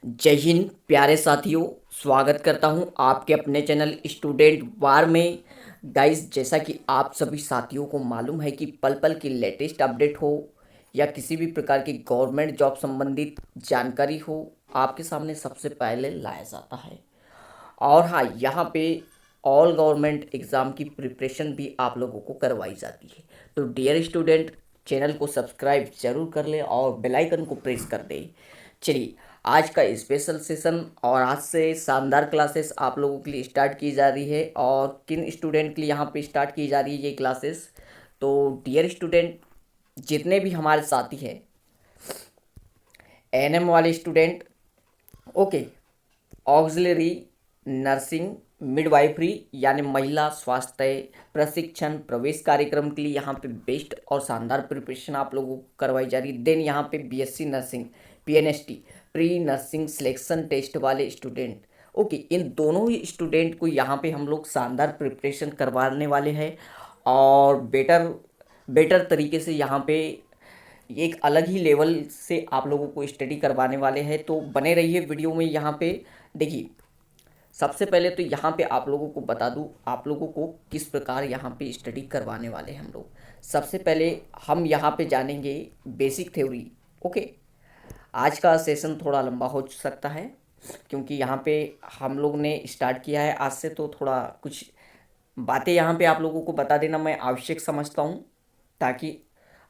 जय हिंद प्यारे साथियों। स्वागत करता हूं आपके अपने चैनल स्टूडेंट वार में। गाइस, जैसा कि आप सभी साथियों को मालूम है कि पल पल की लेटेस्ट अपडेट हो या किसी भी प्रकार की गवर्नमेंट जॉब संबंधित जानकारी हो, आपके सामने सबसे पहले लाया जाता है। और हाँ, यहाँ पे ऑल गवर्नमेंट एग्ज़ाम की प्रिपरेशन भी आप लोगों को करवाई जाती है। तो डियर स्टूडेंट, चैनल को सब्सक्राइब जरूर कर लें और बेल आइकन को प्रेस कर दें। चलिए, आज का स्पेशल सेशन और आज से शानदार क्लासेस आप लोगों के लिए स्टार्ट की जा रही है। और किन स्टूडेंट के लिए यहाँ पे स्टार्ट की जा रही है ये क्लासेस, तो डियर स्टूडेंट, जितने भी हमारे साथी हैं, एएनएम वाले student, okay, auxiliary nursing, midwifery यानी महिला स्वास्थ्य प्रशिक्षण प्रवेश कार्यक्रम के लिए यहाँ पे बेस्ट और शानदार प्रिपरेशन आप लोगों को करवाई जा रही है। देन यहाँ पे BSc nursing, PNST, pre nursing selection test वाले स्टूडेंट, ओके, इन दोनों ही स्टूडेंट को यहाँ पे हम लोग शानदार प्रिपरेशन करवाने वाले हैं और बेटर बेटर तरीके से यहाँ पे एक अलग ही लेवल से आप लोगों को स्टडी करवाने वाले हैं। तो बने रहिए वीडियो में। यहाँ पे देखिए, सबसे पहले तो यहाँ पे आप लोगों को बता दूँ आप लोगों को किस प्रकार यहाँ पे स्टडी करवाने वाले हैं हम लोग। सबसे पहले हम यहाँ पे जानेंगे बेसिक थ्योरी। ओके, आज का सेशन थोड़ा लंबा हो सकता है क्योंकि यहाँ पे हम लोग ने स्टार्ट किया है आज से, तो थोड़ा कुछ बातें यहाँ पे आप लोगों को बता देना मैं आवश्यक समझता हूँ ताकि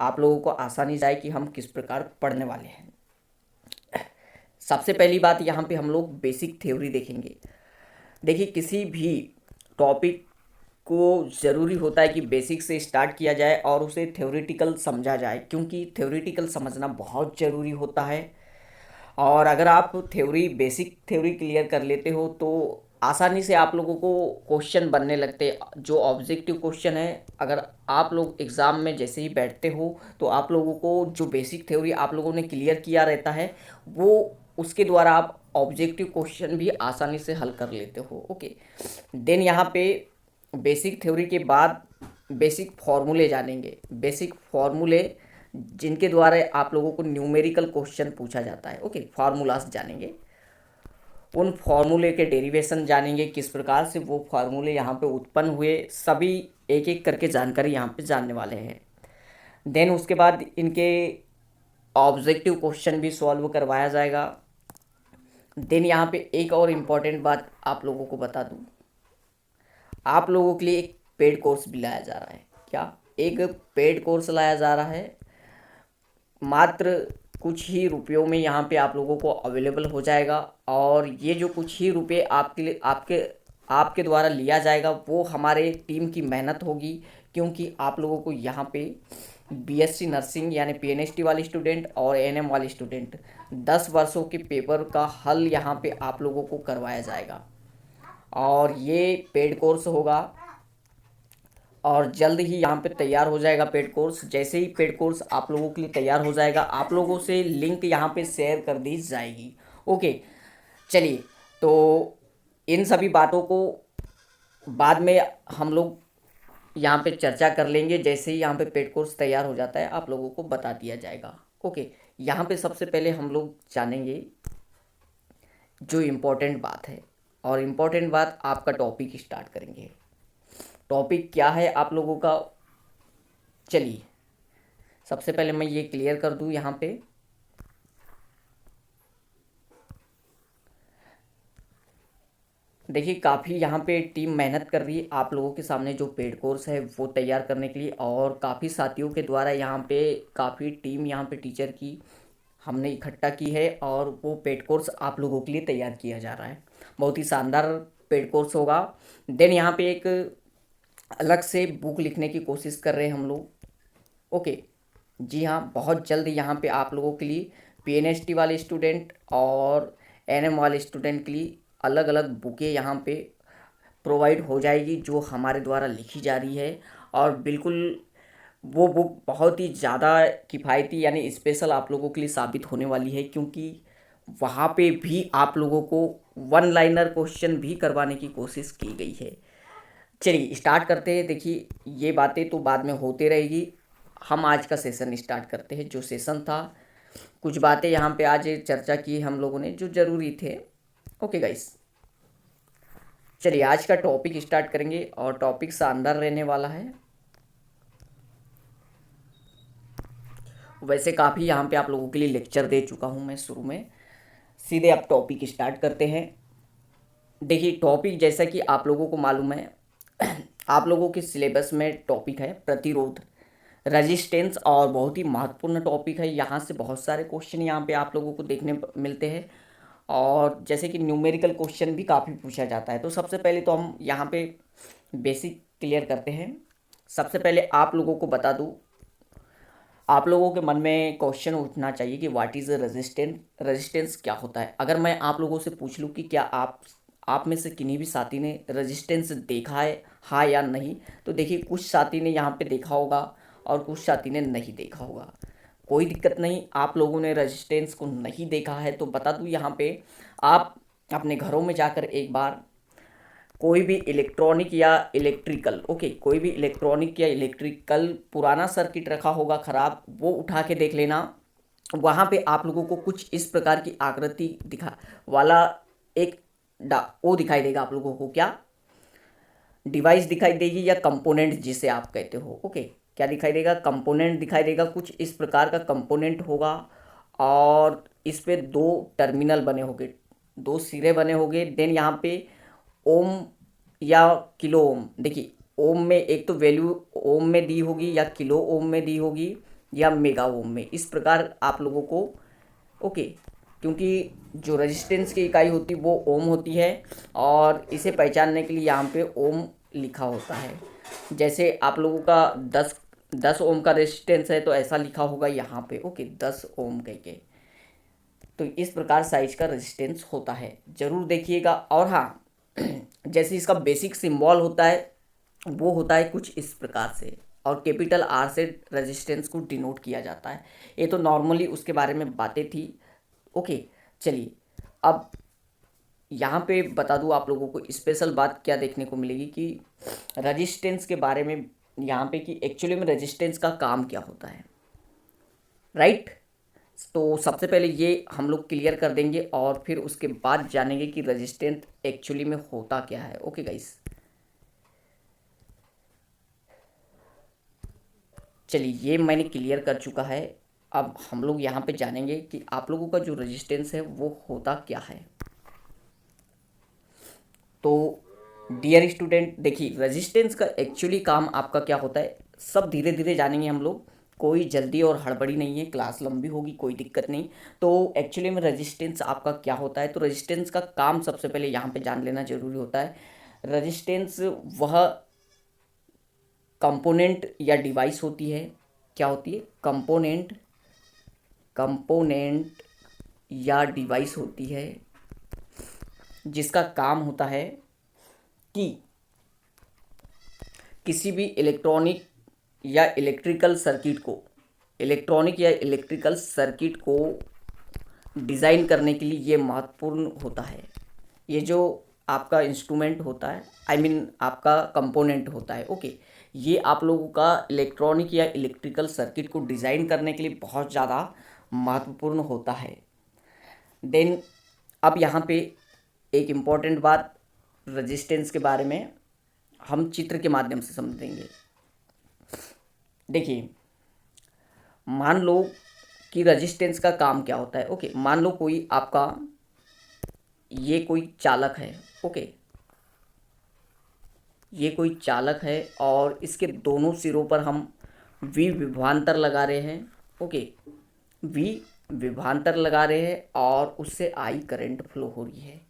आप लोगों को आसानी जाए कि हम किस प्रकार पढ़ने वाले हैं। सबसे पहली बात, यहाँ पे हम लोग बेसिक थ्योरी देखेंगे। देखिए, किसी भी टॉपिक को ज़रूरी होता है कि बेसिक से स्टार्ट किया जाए और उसे थ्योरेटिकल समझा जाए, क्योंकि थ्योरेटिकल समझना बहुत ज़रूरी होता है। और अगर आप बेसिक थ्योरी क्लियर कर लेते हो तो आसानी से आप लोगों को क्वेश्चन बनने लगते हैं। जो ऑब्जेक्टिव क्वेश्चन है, अगर आप लोग एग्ज़ाम में जैसे ही बैठते हो तो आप लोगों को जो बेसिक थ्योरी आप लोगों ने क्लियर किया रहता है, वो उसके द्वारा आप ऑब्जेक्टिव क्वेश्चन भी आसानी से हल कर लेते हो। ओके, देन यहाँ पे बेसिक थ्योरी के बाद बेसिक फार्मूले जानेंगे। बेसिक फार्मूले जिनके द्वारा आप लोगों को न्यूमेरिकल क्वेश्चन पूछा जाता है। ओके, फार्मूलाज जानेंगे, उन फार्मूले के डेरिवेशन जानेंगे, किस प्रकार से वो फार्मूले यहाँ पे उत्पन्न हुए, सभी एक एक करके जानकारी यहाँ पे जानने वाले हैं। देन उसके बाद इनके ऑब्जेक्टिव क्वेश्चन भी सॉल्व करवाया जाएगा। देन यहाँ पे एक और इम्पॉर्टेंट बात आप लोगों को बता दूँ, आप लोगों के लिए एक पेड कोर्स भी लाया जा रहा है। क्या? एक पेड कोर्स लाया जा रहा है, मात्र कुछ ही रुपयों में यहाँ पे आप लोगों को अवेलेबल हो जाएगा। और ये जो कुछ ही रुपए आपके लिए आपके आपके द्वारा लिया जाएगा वो हमारे टीम की मेहनत होगी, क्योंकि आप लोगों को यहाँ पे बीएससी नर्सिंग यानी पीएनएसटी वाले स्टूडेंट और एएनएम वाले स्टूडेंट 10 वर्षों के पेपर का हल यहाँ पे आप लोगों को करवाया जाएगा। और ये पेड कोर्स होगा और जल्द ही यहाँ पे तैयार हो जाएगा पेड कोर्स। जैसे ही पेड कोर्स आप लोगों के लिए तैयार हो जाएगा, आप लोगों से लिंक यहाँ पे शेयर कर दी जाएगी। ओके, चलिए, तो इन सभी बातों को बाद में हम लोग यहाँ पे चर्चा कर लेंगे। जैसे ही यहाँ पे पेड कोर्स तैयार हो जाता है आप लोगों को बता दिया जाएगा। ओके, यहाँ पे सबसे पहले हम लोग जानेंगे जो इम्पोर्टेंट बात है, और इम्पोर्टेंट बात आपका टॉपिक स्टार्ट करेंगे। टॉपिक क्या है आप लोगों का? चलिए, सबसे पहले मैं ये क्लियर कर दूं यहाँ पे। देखिए, काफ़ी यहाँ पे टीम मेहनत कर रही है आप लोगों के सामने जो पेड कोर्स है वो तैयार करने के लिए, और काफ़ी साथियों के द्वारा यहाँ पे काफ़ी टीम यहाँ पे टीचर की हमने इकट्ठा की है और वो पेड कोर्स आप लोगों के लिए तैयार किया जा रहा है। बहुत ही शानदार पेड कोर्स होगा। देन यहाँ पे एक अलग से बुक लिखने की कोशिश कर रहे हैं हम लोग। ओके, जी हाँ, बहुत जल्द यहाँ पे आप लोगों के लिए पीएनएसटी वाले स्टूडेंट और एनएम वाले स्टूडेंट के लिए अलग अलग बुकें यहाँ पे प्रोवाइड हो जाएगी जो हमारे द्वारा लिखी जा रही है। और बिल्कुल वो बुक बहुत ही ज़्यादा किफ़ायती यानी स्पेशल आप लोगों के लिए साबित होने वाली है, क्योंकि वहाँ पे भी आप लोगों को वन लाइनर क्वेश्चन भी करवाने की कोशिश की गई है। चलिए स्टार्ट करते हैं। देखिए, ये बातें तो बाद में होते रहेगी, हम आज का सेशन स्टार्ट करते हैं। जो सेशन था कुछ बातें यहाँ पे आज चर्चा की हम लोगों ने जो ज़रूरी थे। ओके गाइस, चलिए आज का टॉपिक स्टार्ट करेंगे और टॉपिक शानदार रहने वाला है। वैसे काफ़ी यहाँ पे आप लोगों के लिए लेक्चर दे चुका हूँ मैं शुरू में। सीधे अब टॉपिक स्टार्ट करते हैं। देखिए टॉपिक जैसा कि आप लोगों को मालूम है आप लोगों के सिलेबस में टॉपिक है प्रतिरोध, रेजिस्टेंस, और बहुत ही महत्वपूर्ण टॉपिक है। यहाँ से बहुत सारे क्वेश्चन यहाँ पे आप लोगों को देखने मिलते हैं और जैसे कि न्यूमेरिकल क्वेश्चन भी काफ़ी पूछा जाता है। तो सबसे पहले तो हम यहाँ पे बेसिक क्लियर करते हैं। सबसे पहले आप लोगों को बता दूँ, आप लोगों के मन में क्वेश्चन उठना चाहिए कि व्हाट इज़ रेजिस्टेंस क्या होता है। अगर मैं आप लोगों से पूछ लूँ कि क्या आप में से किन्हीं भी साथी ने रेजिस्टेंस देखा है, हाँ या नहीं, तो देखिए कुछ साथी ने यहाँ पे देखा होगा और कुछ साथी ने नहीं देखा होगा। कोई दिक्कत नहीं, आप लोगों ने रेजिस्टेंस को नहीं देखा है तो बता दूँ यहाँ पे आप अपने घरों में जाकर एक बार कोई भी इलेक्ट्रॉनिक या इलेक्ट्रिकल कोई भी इलेक्ट्रॉनिक या इलेक्ट्रिकल पुराना सर्किट रखा होगा ख़राब, वो उठा के देख लेना। वहाँ पे आप लोगों को कुछ इस प्रकार की आकृति दिखा वाला एक वो दिखाई देगा। आप लोगों को क्या डिवाइस दिखाई देगी या कंपोनेंट जिसे आप कहते हो। क्या दिखाई देगा? कंपोनेंट दिखाई देगा। कुछ इस प्रकार का कंपोनेंट होगा और इस पे दो टर्मिनल बने होंगे, दो सिरे बने होंगे। देन यहाँ पे ओम या किलो ओम, देखिए ओम में एक तो वैल्यू ओम में दी होगी या किलो ओम में दी होगी या मेगा ओम में, इस प्रकार आप लोगों को क्योंकि जो रेजिस्टेंस की इकाई होती है वो ओम होती है और इसे पहचानने के लिए यहाँ पे ओम लिखा होता है। जैसे आप लोगों का 10 ओम का रेजिस्टेंस है तो ऐसा लिखा होगा यहाँ पे 10 ओम कह के। तो इस प्रकार साइज का रेजिस्टेंस होता है, ज़रूर देखिएगा। और हाँ, जैसे इसका बेसिक सिंबल होता है वो होता है कुछ इस प्रकार से और कैपिटल आर से रेजिस्टेंस को डिनोट किया जाता है। ये तो नॉर्मली उसके बारे में बातें थी। चलिए अब यहाँ पे बता दूँ आप लोगों को स्पेशल बात क्या देखने को मिलेगी कि रेजिस्टेंस के बारे में यहाँ पे कि एक्चुअली में रेजिस्टेंस का काम क्या होता है, राइट। तो सबसे पहले ये हम लोग क्लियर कर देंगे और फिर उसके बाद जानेंगे कि रेजिस्टेंस एक्चुअली में होता क्या है। ओके गाइस, चलिए ये मैंने क्लियर कर चुका है। अब हम लोग यहाँ पे जानेंगे कि आप लोगों का जो रेजिस्टेंस है वो होता क्या है। तो डियर स्टूडेंट, देखिए रेजिस्टेंस का एक्चुअली काम आपका क्या होता है, सब धीरे धीरे जानेंगे हम लोग। कोई जल्दी और हड़बड़ी नहीं है, क्लास लंबी होगी कोई दिक्कत नहीं। तो एक्चुअली में रेजिस्टेंस आपका क्या होता है, तो रेजिस्टेंस का काम सबसे पहले यहाँ पे जान लेना ज़रूरी होता है। रेजिस्टेंस वह कंपोनेंट या डिवाइस होती है, क्या होती है? कंपोनेंट या डिवाइस होती है जिसका काम होता है कि किसी भी इलेक्ट्रॉनिक या इलेक्ट्रिकल सर्किट को डिज़ाइन करने के लिए ये महत्वपूर्ण होता है। ये जो आपका इंस्ट्रूमेंट होता है, आपका कंपोनेंट होता है, ये आप लोगों का इलेक्ट्रॉनिक या इलेक्ट्रिकल सर्किट को डिज़ाइन करने के लिए बहुत ज़्यादा महत्वपूर्ण होता है। देन अब यहाँ पे एक इम्पॉर्टेंट बात रेजिस्टेंस के बारे में हम चित्र के माध्यम से समझेंगे। देखिए मान लो कि रेजिस्टेंस का काम क्या होता है। मान लो कोई आपका ये कोई चालक है। ये कोई चालक है और इसके दोनों सिरों पर हम वी विभवांतर लगा रहे हैं। वी विभवांतर लगा रहे हैं और उससे आई करंट फ्लो हो रही है।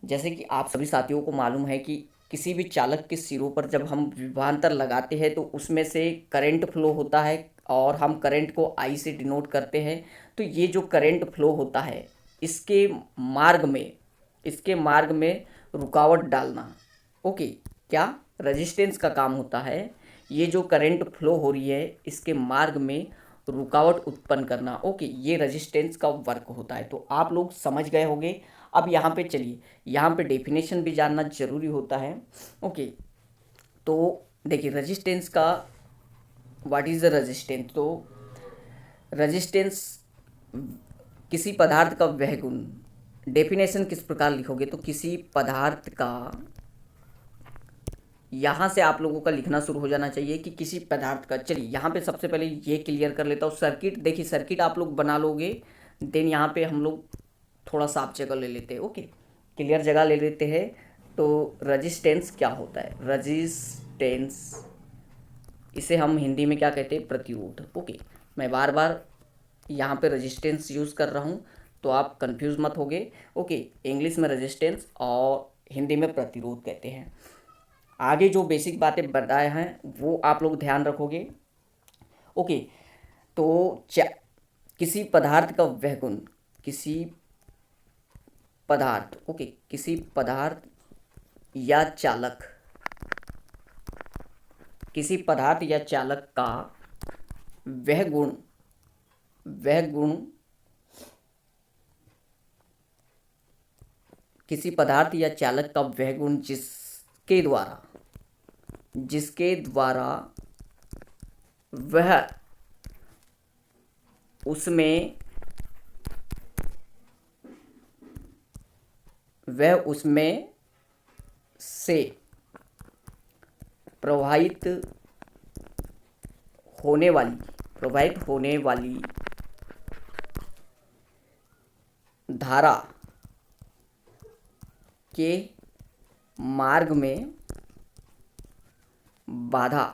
जैसे कि आप सभी साथियों को मालूम है कि किसी भी चालक के सिरों पर जब हम विभवांतर लगाते हैं तो उसमें से करंट फ्लो होता है और हम करंट को आई से डिनोट करते हैं। तो ये जो करंट फ्लो होता है इसके मार्ग में रुकावट डालना। क्या रेजिस्टेंस का काम होता है? ये जो करंट फ्लो हो रही है इसके मार्ग में रुकावट उत्पन्न करना। ये रेजिस्टेंस का वर्क होता है। तो आप लोग समझ गए होंगे। अब यहाँ पे चलिए, यहाँ पे डेफिनेशन भी जानना ज़रूरी होता है। तो देखिए रेजिस्टेंस का व्हाट इज़ द रेजिस्टेंस। तो रेजिस्टेंस किसी पदार्थ का वह गुण, डेफिनेशन किस प्रकार लिखोगे तो किसी पदार्थ का, यहाँ से आप लोगों का लिखना शुरू हो जाना चाहिए कि किसी पदार्थ का। चलिए यहाँ पे सबसे पहले ये क्लियर कर लेता हूँ। सर्किट, देखिए सर्किट आप लोग बना लोगे, देन यहाँ पे हम लोग थोड़ा साफ जगह ले लेते हैं। ओके, क्लियर जगह ले लेते हैं। तो रजिस्टेंस क्या होता है? रजिस्टेंस, इसे हम हिंदी में क्या कहते हैं? प्रतिरोध। ओके, मैं बार बार यहाँ पे रेजिस्टेंस यूज़ कर रहा हूँ तो आप कंफ्यूज मत होगे। ओके, इंग्लिश में रेजिस्टेंस और हिंदी में प्रतिरोध कहते हैं। आगे जो बेसिक बातें बताए हैं वो आप लोग ध्यान रखोगे। ओके, तो किसी पदार्थ का वह गुण, किसी पदार्थ, ओके, किसी पदार्थ या चालक, किसी पदार्थ या चालक का वह गुण, वह गुण, किसी पदार्थ या चालक का वह गुण जिसके द्वारा, जिसके द्वारा वह उसमें, वह उसमें से प्रवाहित होने वाली, प्रवाहित होने वाली धारा के मार्ग में बाधा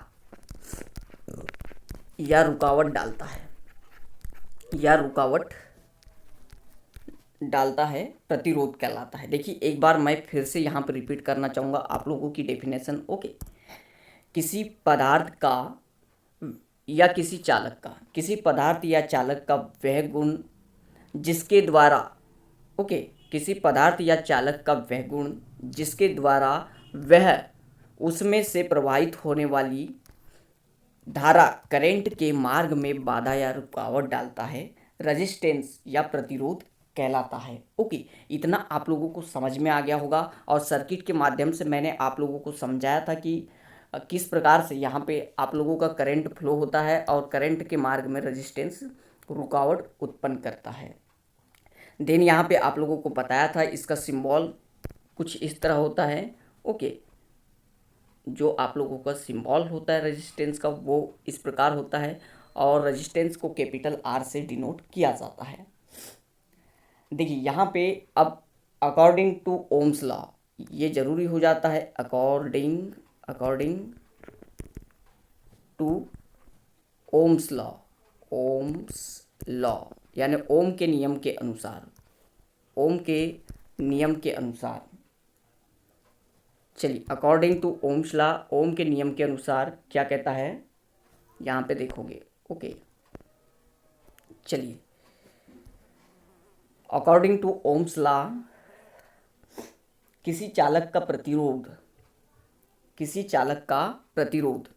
या रुकावट डालता है, या रुकावट डालता है, प्रतिरोध कहलाता है। देखिए एक बार मैं फिर से यहाँ पर रिपीट करना चाहूँगा आप लोगों की डेफिनेशन। ओके, किसी पदार्थ का या किसी चालक का, किसी पदार्थ या चालक का वह गुण जिसके द्वारा, ओके, किसी पदार्थ या चालक का वह गुण जिसके द्वारा वह उसमें से प्रवाहित होने वाली धारा, करंट के मार्ग में बाधा या रुकावट डालता है, रेजिस्टेंस या प्रतिरोध कहलाता है। ओके, इतना आप लोगों को समझ में आ गया होगा। और सर्किट के माध्यम से मैंने आप लोगों को समझाया था कि किस प्रकार से यहाँ पे आप लोगों का करंट फ्लो होता है और करंट के मार्ग में रेजिस्टेंस रुकावट उत्पन्न करता है। देन यहाँ पे आप लोगों को बताया था इसका सिंबल कुछ इस तरह होता है। ओके, जो आप लोगों का सिंबल होता है रेजिस्टेंस का वो इस प्रकार होता है और रेजिस्टेंस को कैपिटल R से डिनोट किया जाता है। देखिए यहाँ पे अब अकॉर्डिंग टू ओम्स लॉ ये जरूरी हो जाता है। According to Ohm's law, Ohm's law यानी ओम के नियम के अनुसार, ओम के नियम के अनुसार। चलिए, अकॉर्डिंग टू ओम्स लॉ, ओम के नियम के अनुसार क्या कहता है यहाँ पे देखोगे। ओके, चलिए, अकॉर्डिंग टू ओम्स लॉ किसी चालक का प्रतिरोध, किसी चालक का प्रतिरोध,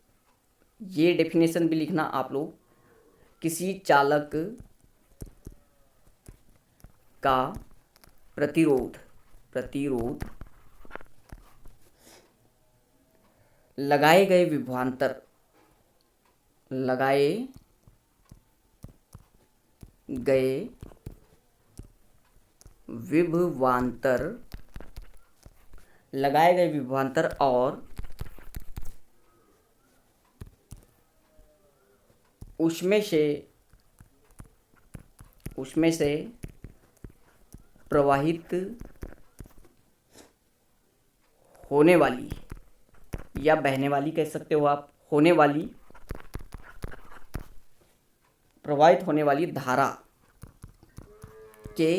ये डेफिनेशन भी लिखना आप लोग। किसी चालक का प्रतिरोध, प्रतिरोध लगाए गए विभवांतर, लगाए गए विभवांतर, लगाए गए विभवांतर और उसमें से प्रवाहित होने वाली या बहने वाली कह सकते हो आप, होने वाली, प्रवाहित होने वाली धारा के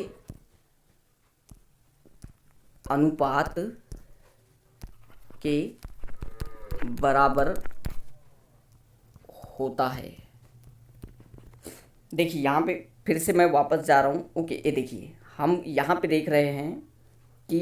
अनुपात के बराबर होता है। देखिए यहाँ पे फिर से मैं वापस जा रहा हूँ। ओके, ये देखिए हम यहाँ पे देख रहे हैं कि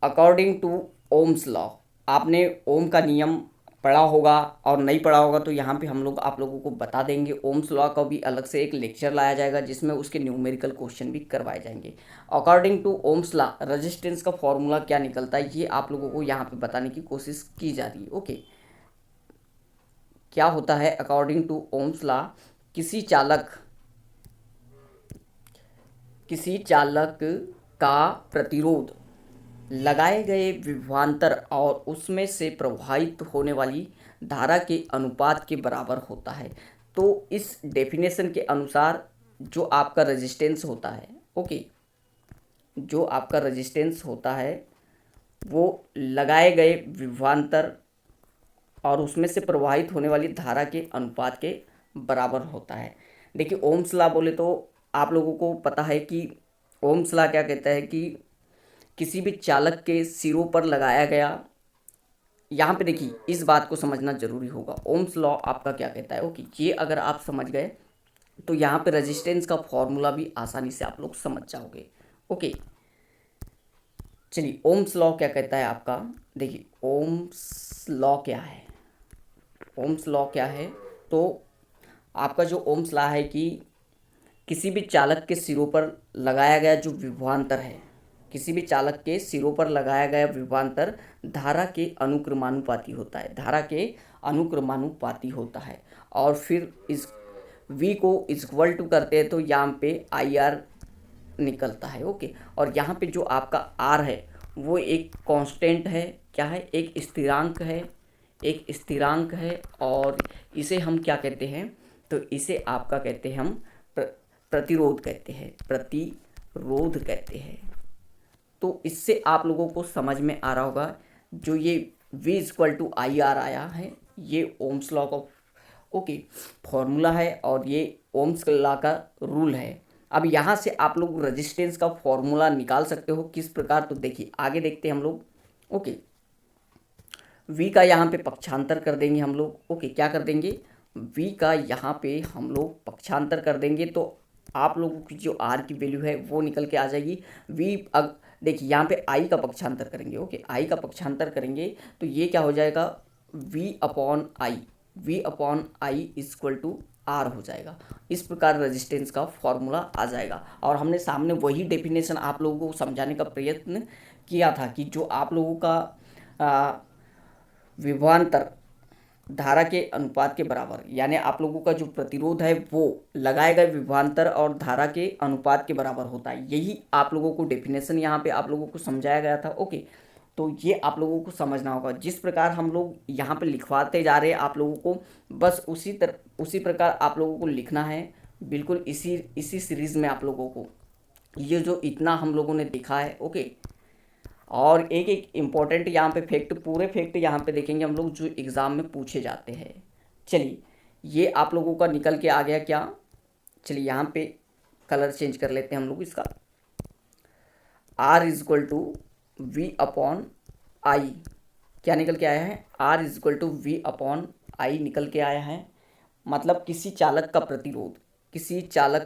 अकॉर्डिंग टू ओम्स लॉ, आपने ओम का नियम पढ़ा होगा और नहीं पढ़ा होगा तो यहाँ पे हम लोग आप लोगों को बता देंगे। ओम्स लॉ का भी अलग से एक लेक्चर लाया जाएगा जिसमें उसके न्यूमेरिकल क्वेश्चन भी करवाए जाएंगे। According to Ohm's law resistance का फॉर्मूला क्या निकलता है ये आप लोगों को यहाँ पे बताने की कोशिश की जा रही है। ओके, क्या होता है अकॉर्डिंग टू ओम्स लॉ किसी चालक किसी चालक का प्रतिरोध लगाए गए विभवांतर और उसमें से प्रवाहित होने वाली धारा के अनुपात के बराबर होता है। तो इस डेफिनेशन के अनुसार जो आपका रेजिस्टेंस होता है, ओके, जो आपका रेजिस्टेंस होता है वो लगाए गए विभवांतर और उसमें से प्रवाहित होने वाली धारा के अनुपात के बराबर होता है। देखिए ओम्स लॉ बोले तो आप लोगों को पता है कि ओम्स लॉ क्या कहता है कि किसी भी चालक के सिरों पर लगाया गया, यहाँ पे देखिए इस बात को समझना जरूरी होगा। ओम्स लॉ आपका क्या कहता है, ओके, ये अगर आप समझ गए तो यहाँ पे रेजिस्टेंस का फॉर्मूला भी आसानी से आप लोग समझ जाओगे। ओके, चलिए ओम्स लॉ क्या कहता है आपका, देखिए ओम्स लॉ क्या है। ओम्स लॉ क्या है, तो आपका जो ओम्स लॉ है कि किसी भी चालक के सिरों पर लगाया गया जो विभवांतर है, किसी भी चालक के सिरों पर लगाया गया विभवांतर धारा के अनुक्रमानुपाती होता है, धारा के अनुक्रमानुपाती होता है। और फिर इस v को इक्वल टू करते हैं तो यहाँ पे आई आर निकलता है। ओके, और यहाँ पे जो आपका आर है वो एक कांस्टेंट है, क्या है, एक स्थिरांक है, एक स्थिरांक है। और इसे हम क्या कहते हैं, तो इसे आपका कहते हैं हम प्रतिरोध कहते हैं, प्रतिरोध कहते हैं। तो इससे आप लोगों को समझ में आ रहा होगा जो ये v equal to I R आया है, ये ओम्स लॉ का ओके फॉर्मूला है और ये ओम्स लॉ का रूल है। अब यहाँ से आप लोग रेजिस्टेंस का फॉर्मूला निकाल सकते हो किस प्रकार, तो देखिए आगे देखते हैं हम लोग। ओके, v का यहाँ पे पक्षांतर कर देंगे हम लोग। ओके, क्या कर देंगे, v का यहाँ पे हम लोग पक्षांतर कर देंगे तो आप लोगों की जो r की वैल्यू है वो निकल के आ जाएगी। v अब देखिए यहाँ पे i का पक्षांतर करेंगे। ओके, i का पक्षांतर करेंगे तो ये क्या हो जाएगा, v upon I equal to R हो जाएगा। इस प्रकार रेजिस्टेंस का फॉर्मूला आ जाएगा। और हमने सामने वही डेफिनेशन आप लोगों को समझाने का प्रयत्न किया था कि जो आप लोगों का विभवांतर धारा के अनुपात के बराबर, यानी आप लोगों का जो प्रतिरोध है वो लगाए गए विभवांतर और धारा के अनुपात के बराबर होता है। यही आप लोगों को डेफिनेशन यहाँ पे आप लोगों को समझाया गया था। ओके, तो ये आप लोगों को समझना होगा। जिस प्रकार हम लोग यहाँ पे लिखवाते जा रहे हैं आप लोगों को, बस उसी प्रकार आप लोगों को लिखना है। बिल्कुल इसी सीरीज़ में आप लोगों को ये जो इतना हम लोगों ने देखा है। ओके, और एक एक इम्पॉर्टेंट यहाँ पे फैक्ट, पूरे फैक्ट यहाँ पे देखेंगे हम लोग जो एग्ज़ाम में पूछे जाते हैं। चलिए ये आप लोगों का निकल के आ गया क्या, चलिए यहाँ पे कलर चेंज कर लेते हैं हम लोग इसका। R equal to V upon I क्या निकल के आया है, R equal to V upon I निकल के आया है। मतलब किसी चालक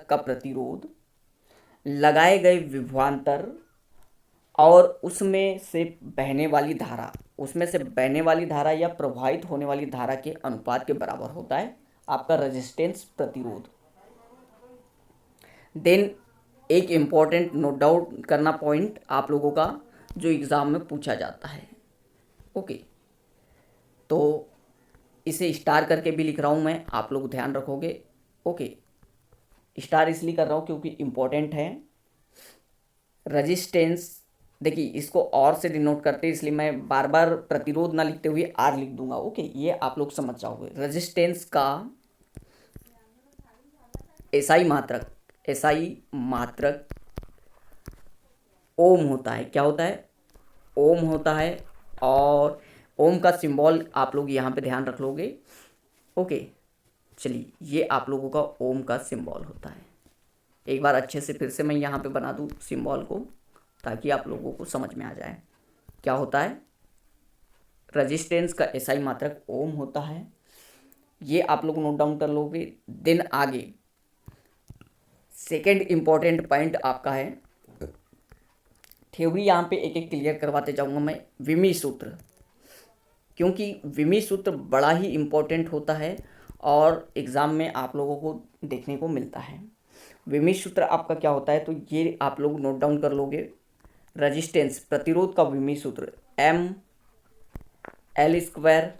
का प्रतिरोध लगाए गए विभवांतर और उसमें से बहने वाली धारा या प्रवाहित होने वाली धारा के अनुपात के बराबर होता है आपका रेजिस्टेंस प्रतिरोध। देन एक इम्पॉर्टेंट नोट डाउन करना पॉइंट आप लोगों का जो एग्ज़ाम में पूछा जाता है। ओके, तो इसे स्टार करके भी लिख रहा हूँ मैं, आप लोग ध्यान रखोगे। ओके, स्टार इसलिए कर रहा हूँ क्योंकि इम्पोर्टेंट है। रेजिस्टेंस देखिए इसको और से डिनोट करते हैं, इसलिए मैं बार बार प्रतिरोध ना लिखते हुए आर लिख दूंगा। ओके, ये आप लोग समझ जाओगे। रेजिस्टेंस का एसआई मात्रक ओम होता है। क्या होता है, ओम होता है। और ओम का सिंबल आप लोग यहाँ पे ध्यान रख लोगे। ओके, चलिए ये आप लोगों का ओम का सिंबल होता है। एक बार अच्छे से फिर से मैं यहाँ पे बना दूँ सिंबल को ताकि आप लोगों को समझ में आ जाए क्या होता है। रेजिस्टेंस का एसआई मात्रक ओम होता है, ये आप लोग नोट डाउन कर लोगे। देन आगे सेकेंड इम्पॉर्टेंट पॉइंट आपका है, थ्योरी यहाँ पे एक एक क्लियर करवाते जाऊँगा मैं। विमी सूत्र, क्योंकि विमी सूत्र बड़ा ही इम्पोर्टेंट होता है और एग्ज़ाम में आप लोगों को देखने को मिलता है। विमी सूत्र आपका क्या होता है, तो ये आप लोग नोट डाउन कर लोगे। रेजिस्टेंस प्रतिरोध का विमी सूत्र M L square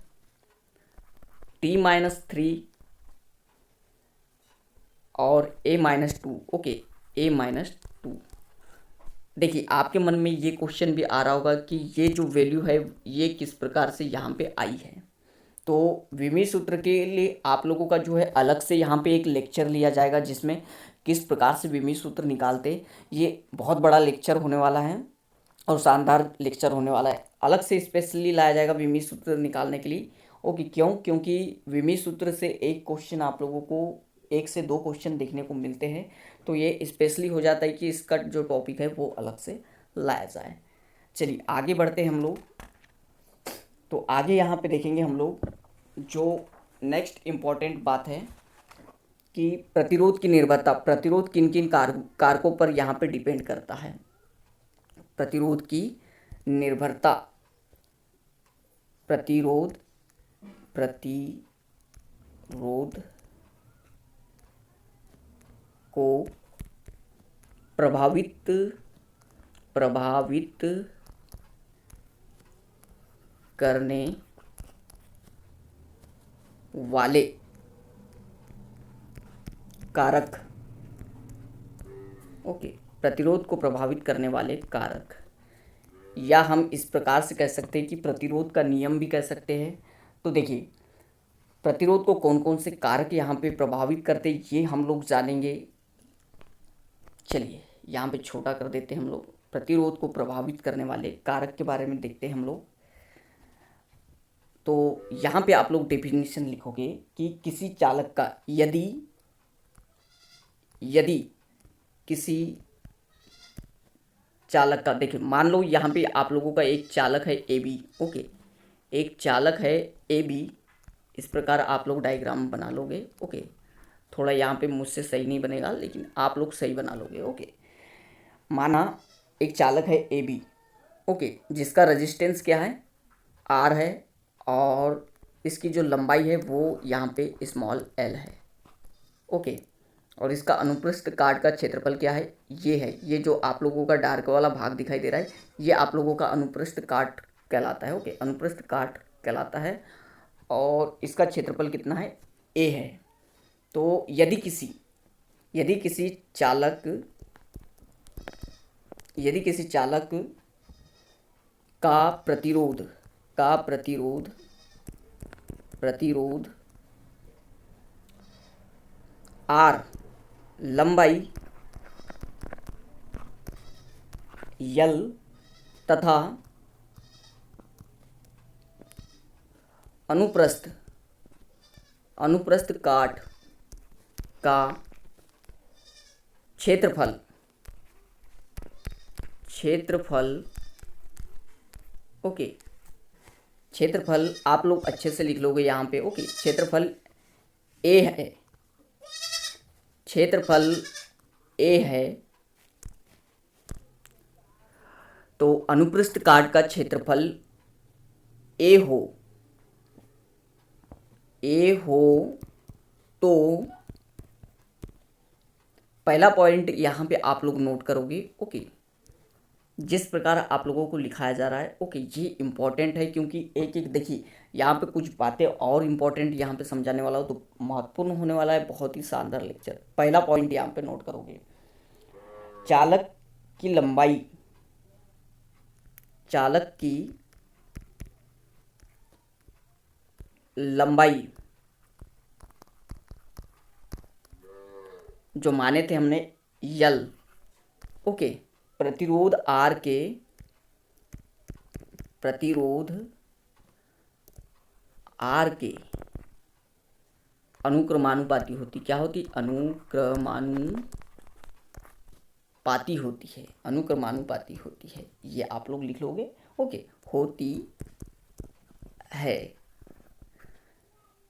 T minus 3 और a-2, ओके, a-2। देखिए आपके मन में ये क्वेश्चन भी आ रहा होगा कि ये जो वैल्यू है ये किस प्रकार से यहाँ पे आई है। तो विमीय सूत्र के लिए आप लोगों का जो है अलग से यहाँ पे एक लेक्चर लिया जाएगा, जिसमें किस प्रकार से विमीय सूत्र निकालते, ये बहुत बड़ा लेक्चर होने वाला है और शानदार लेक्चर होने वाला है। अलग से स्पेशली लाया जाएगा विमीय सूत्र निकालने के लिए। ओके, क्यों? क्योंकि विमीय सूत्र से एक क्वेश्चन आप लोगों को, 1 से 2 क्वेश्चन देखने को मिलते हैं, तो ये स्पेशली हो जाता है कि इसका जो टॉपिक है वो अलग से लाया जाए। चलिए आगे बढ़ते हैं हम लोग। तो आगे यहाँ पे देखेंगे हम लोग, जो नेक्स्ट इम्पॉर्टेंट बात है कि प्रतिरोध की निर्भरता। प्रतिरोध किन किन कारकों पर यहाँ पे डिपेंड करता है? प्रतिरोध की निर्भरता, प्रतिरोध को प्रभावित करने वाले कारक, ओके, प्रतिरोध को प्रभावित करने वाले कारक, या हम इस प्रकार से कह सकते हैं कि प्रतिरोध का नियम भी कह सकते हैं। तो देखिए प्रतिरोध को कौन कौन से कारक यहाँ पे प्रभावित करते ये हम लोग जानेंगे। चलिए यहाँ पे छोटा कर देते हैं हम लोग, प्रतिरोध को प्रभावित करने वाले कारक के बारे में देखते हैं हम लोग। तो यहाँ पे आप लोग डेफिनेशन लिखोगे कि किसी चालक का, यदि किसी चालक का, देखिए मान लो यहाँ पे आप लोगों का एक चालक है ए बी, ओके, एक चालक है ए बी, इस प्रकार आप लोग डायग्राम बना लोगे। ओके, थोड़ा यहाँ पे मुझसे सही नहीं बनेगा लेकिन आप लोग सही बना लोगे। ओके, माना एक चालक है ए बी, ओके, जिसका रेजिस्टेंस क्या है? आर है, और इसकी जो लंबाई है वो यहाँ पे स्मॉल एल है। ओके, और इसका अनुप्रस्थ काट का क्षेत्रफल क्या है? ये है, ये जो आप लोगों का डार्क वाला भाग दिखाई दे रहा है ये आप लोगों का अनुप्रस्थ काट कहलाता है। ओके, अनुप्रस्थ काट कहलाता है, और इसका क्षेत्रफल कितना है? ए है। तो यदि किसी चालक का प्रतिरोध आर, लंबाई यल तथा अनुप्रस्थ काट का क्षेत्रफल ओके, क्षेत्रफल आप लोग अच्छे से लिख लोगे यहाँ पे। ओके, क्षेत्रफल ए है, तो अनुप्रस्थ काट का क्षेत्रफल ए हो तो पहला पॉइंट यहाँ पे आप लोग नोट करोगे। ओके, जिस प्रकार आप लोगों को लिखाया जा रहा है, ओके, ये इम्पॉर्टेंट है, क्योंकि एक एक देखिए यहाँ पे कुछ बातें और इम्पॉर्टेंट यहाँ पे समझाने वाला हो, तो महत्वपूर्ण होने वाला है, बहुत ही शानदार लेक्चर। पहला पॉइंट यहाँ पे नोट करोगे, चालक की लंबाई जो माने थे हमने यल, ओके, प्रतिरोध आर के अनुक्रमानुपाती होती, क्या होती? अनुक्रमानुपाती होती है, ये आप लोग लिख लोगे। ओके, होती है।